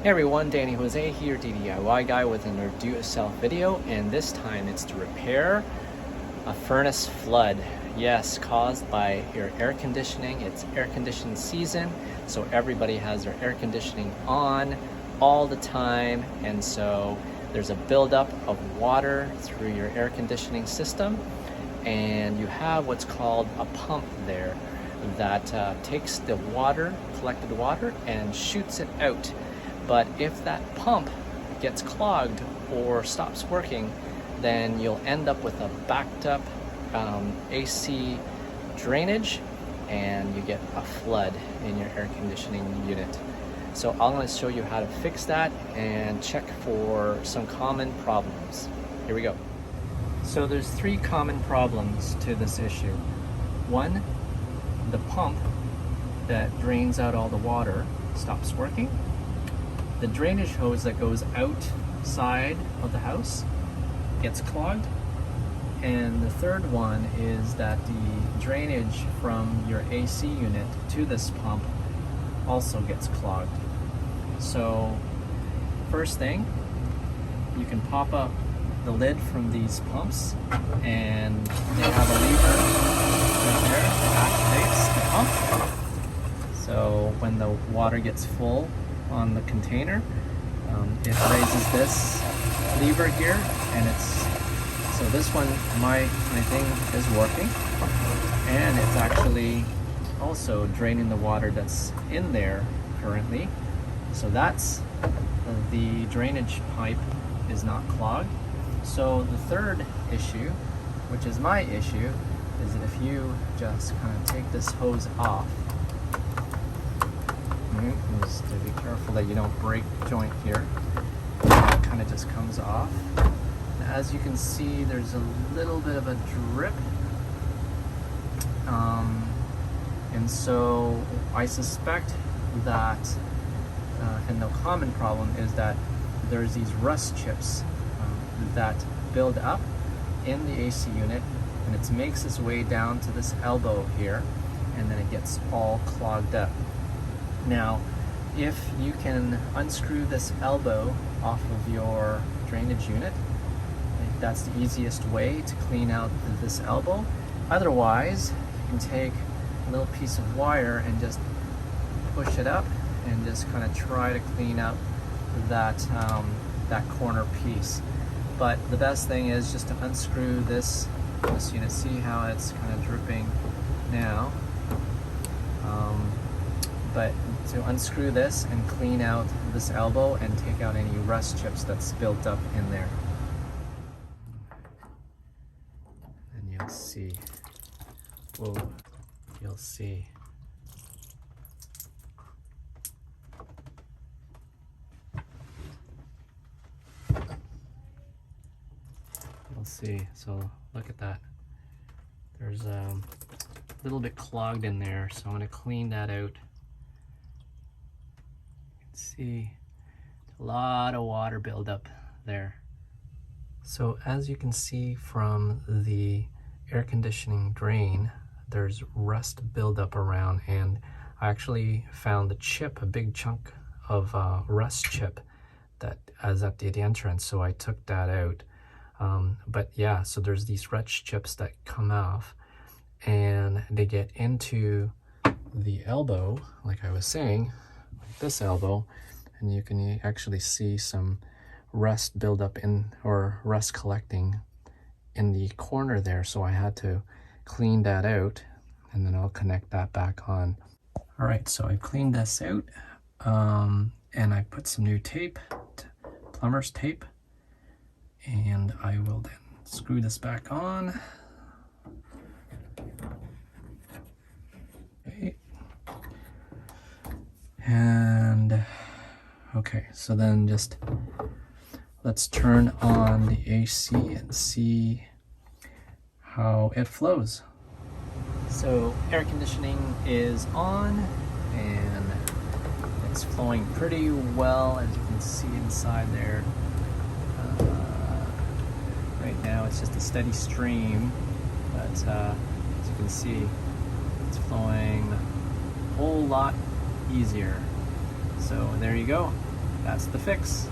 Hey everyone, Danny Jose here, DIY guy with another do-it-yourself video, and this time it's to repair a furnace flood. Yes, caused by your air conditioning. It's air conditioning season, so everybody has their air conditioning on all the time, and so there's a buildup of water through your air conditioning system, and you have what's called a pump there that takes the water, collected water, and shoots it out. But if that pump gets clogged or stops working, then you'll end up with a backed up AC drainage, and you get a flood in your air conditioning unit. So I'm going to show you how to fix that and check for some common problems. Here we go. So there's 3 common problems to this issue. 1, the pump that drains out all the water stops working. The drainage hose that goes outside of the house gets clogged. And the third one is that the drainage from your AC unit to this pump also gets clogged. So first thing, you can pop up the lid from these pumps, and they have a lever right there that activates the pump. So when the water gets full on the container, it raises this lever here, and so this one, my thing is working, and it's actually also draining the water that's in there currently. So that's the drainage pipe is not clogged. So the third issue, which is my issue, is that if you just kind of take this hose off, just to be careful that you don't break the joint here, it kind of just comes off. As you can see, there's a little bit of a drip, and so I suspect that and the common problem is that there's these rust chips that build up in the AC unit, and it makes its way down to this elbow here, and then it gets all clogged up. Now, if you can unscrew this elbow off of your drainage unit, that's the easiest way to clean out this elbow. Otherwise, you can take a little piece of wire and just push it up and just kind of try to clean out that that corner piece. But the best thing is just to unscrew this unit. See how it's kind of dripping now. But to unscrew this and clean out this elbow and take out any rust chips that's built up in there. And you'll see, whoa, you'll see. You'll see, so look at that. There's a little bit clogged in there, so I'm gonna clean that out. See a lot of water buildup there. So as you can see from the air conditioning drain, there's rust buildup around, and I actually found the chip, a big chunk of rust chip that is at the entrance, so I took that out. But yeah, so there's these rust chips that come off, and they get into the elbow, like I was saying, like this elbow, and you can actually see some rust buildup in, or rust collecting in the corner there. So I had to clean that out, and then I'll connect that back on. All right, so I cleaned this out, and I put some new tape, plumber's tape, and I will then screw this back on. Okay. And okay, so then just let's turn on the AC and see how it flows. So air conditioning is on, and it's flowing pretty well, as you can see inside there. Right now it's just a steady stream, but as you can see, it's flowing a whole lot easier. So there you go. That's the fix.